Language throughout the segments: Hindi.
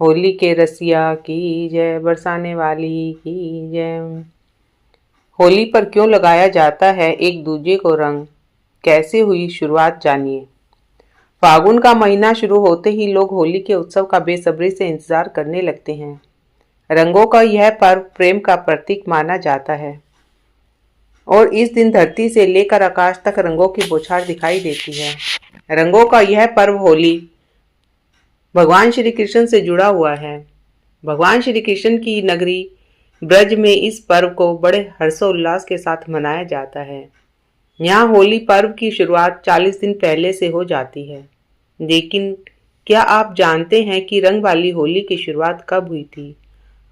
होली के रसिया की जय, बरसाने वाली की जय। होली पर क्यों लगाया जाता है एक दूजे को रंग, कैसे हुई शुरुआत जानिए। फागुन का महीना शुरू होते ही लोग होली के उत्सव का बेसब्री से इंतजार करने लगते हैं। रंगों का यह पर्व प्रेम का प्रतीक माना जाता है और इस दिन धरती से लेकर आकाश तक रंगों की बौछार दिखाई देती है। रंगों का यह पर्व होली भगवान श्री कृष्ण से जुड़ा हुआ है। भगवान श्री कृष्ण की नगरी ब्रज में इस पर्व को बड़े हर्षोल्लास के साथ मनाया जाता है। यहाँ होली पर्व की शुरुआत 40 दिन पहले से हो जाती है। लेकिन क्या आप जानते हैं कि रंग वाली होली की शुरुआत कब हुई थी?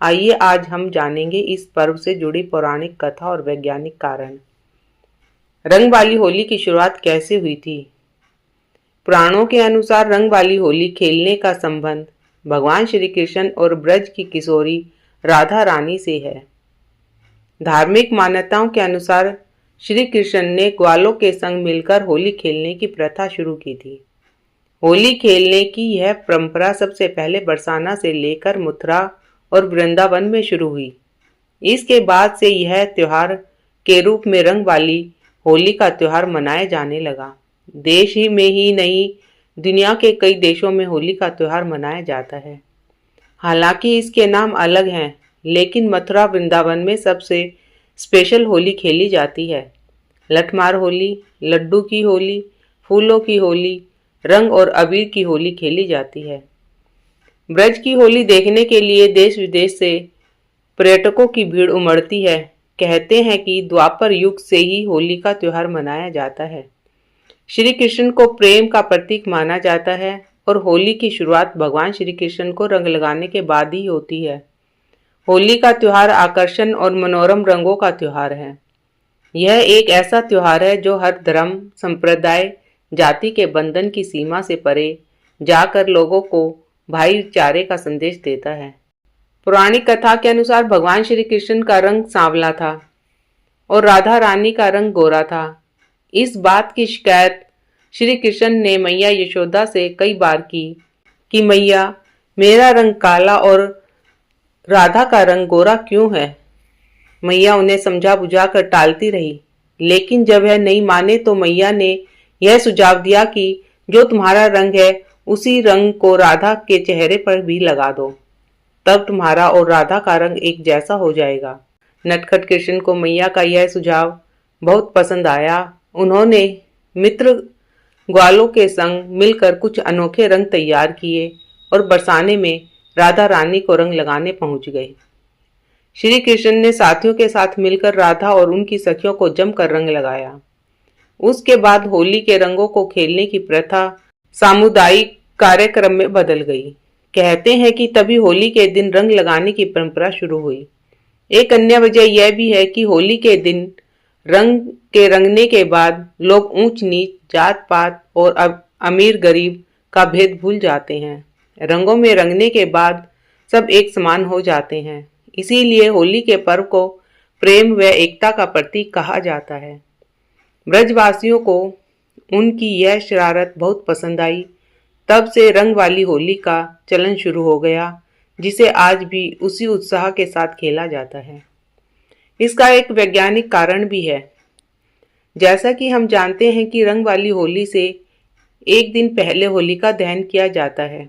आइए आज हम जानेंगे इस पर्व से जुड़ी पौराणिक कथा और वैज्ञानिक कारण। रंग वाली होली की शुरुआत कैसे हुई थी? पुराणों के अनुसार रंग वाली होली खेलने का संबंध भगवान श्री कृष्ण और ब्रज की किशोरी राधा रानी से है। धार्मिक मान्यताओं के अनुसार श्री कृष्ण ने ग्वालों के संग मिलकर होली खेलने की प्रथा शुरू की थी। होली खेलने की यह परंपरा सबसे पहले बरसाना से लेकर मथुरा और वृंदावन में शुरू हुई। इसके बाद से यह त्योहार के रूप में रंग वाली होली का त्योहार मनाया जाने लगा। देश ही में ही नहीं, दुनिया के कई देशों में होली का त्योहार मनाया जाता है। हालांकि इसके नाम अलग हैं, लेकिन मथुरा वृंदावन में सबसे स्पेशल होली खेली जाती है। लठमार होली, लड्डू की होली, फूलों की होली, रंग और अबीर की होली खेली जाती है। ब्रज की होली देखने के लिए देश विदेश से पर्यटकों की भीड़ उमड़ती है। कहते हैं कि द्वापर युग से ही होली का त्योहार मनाया जाता है। श्री कृष्ण को प्रेम का प्रतीक माना जाता है और होली की शुरुआत भगवान श्री कृष्ण को रंग लगाने के बाद ही होती है। होली का त्योहार आकर्षण और मनोरम रंगों का त्योहार है। यह एक ऐसा त्योहार है जो हर धर्म, संप्रदाय, जाति के बंधन की सीमा से परे जाकर लोगों को भाईचारे का संदेश देता है। पौराणिक कथा के अनुसार भगवान श्री कृष्ण का रंग सांवला था और राधा रानी का रंग गोरा था। इस बात की शिकायत श्री कृष्ण ने मैया यशोदा से कई बार की कि मैया, मेरा रंग काला और राधा का रंग गोरा क्यों है। मैया उन्हें समझा बुझा कर टालती रही, लेकिन जब वह नहीं माने तो मैया ने यह सुझाव दिया कि जो तुम्हारा रंग है उसी रंग को राधा के चेहरे पर भी लगा दो, तब तुम्हारा और राधा का रंग एक जैसा हो जाएगा। नटखट कृष्ण को मैया का यह सुझाव बहुत पसंद आया। उन्होंने मित्र ग्वालों के संग मिलकर कुछ अनोखे रंग तैयार किए और बरसाने में राधा रानी को रंग लगाने पहुंच गए। श्री कृष्ण ने साथियों के साथ मिलकर राधा और उनकी सखियों को जमकर रंग लगाया। उसके बाद होली के रंगों को खेलने की प्रथा सामुदायिक कार्यक्रम में बदल गई। कहते हैं कि तभी होली के दिन रंग लगाने की परंपरा शुरू हुई। एक अन्य वजह यह भी है कि होली के दिन रंग के रंगने के बाद लोग ऊंच नीच, जात पात और अमीर गरीब का भेद भूल जाते हैं। रंगों में रंगने के बाद सब एक समान हो जाते हैं। इसीलिए होली के पर्व को प्रेम व एकता का प्रतीक कहा जाता है। ब्रजवासियों को उनकी यह शरारत बहुत पसंद आई। तब से रंग वाली होली का चलन शुरू हो गया, जिसे आज भी उसी उत्साह के साथ खेला जाता है। इसका एक वैज्ञानिक कारण भी है। जैसा कि हम जानते हैं कि रंग वाली होली से एक दिन पहले होलिका दहन किया जाता है।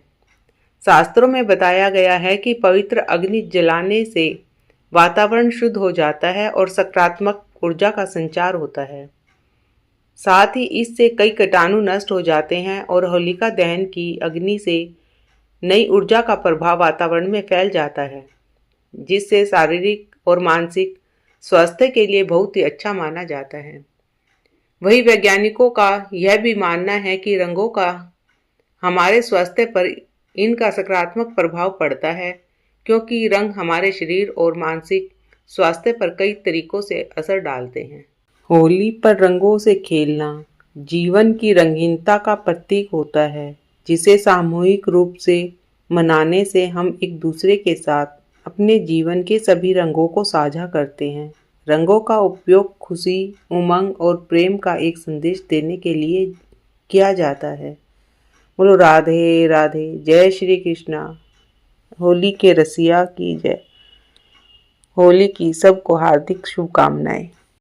शास्त्रों में बताया गया है कि पवित्र अग्नि जलाने से वातावरण शुद्ध हो जाता है और सकारात्मक ऊर्जा का संचार होता है। साथ ही इससे कई कीटाणु नष्ट हो जाते हैं और होलिका दहन की अग्नि से नई ऊर्जा का प्रभाव वातावरण में फैल जाता है, जिससे शारीरिक और मानसिक स्वास्थ्य के लिए बहुत ही अच्छा माना जाता है। वही वैज्ञानिकों का यह भी मानना है कि रंगों का हमारे स्वास्थ्य पर इनका सकारात्मक प्रभाव पड़ता है, क्योंकि रंग हमारे शरीर और मानसिक स्वास्थ्य पर कई तरीकों से असर डालते हैं। होली पर रंगों से खेलना जीवन की रंगीनता का प्रतीक होता है, जिसे सामूहिक रूप से मनाने से हम एक दूसरे के साथ अपने जीवन के सभी रंगों को साझा करते हैं। रंगों का उपयोग खुशी, उमंग और प्रेम का एक संदेश देने के लिए किया जाता है। बोलो राधे राधे, जय श्री कृष्णा, होली के रसिया की जय। होली की सबको हार्दिक शुभकामनाएं।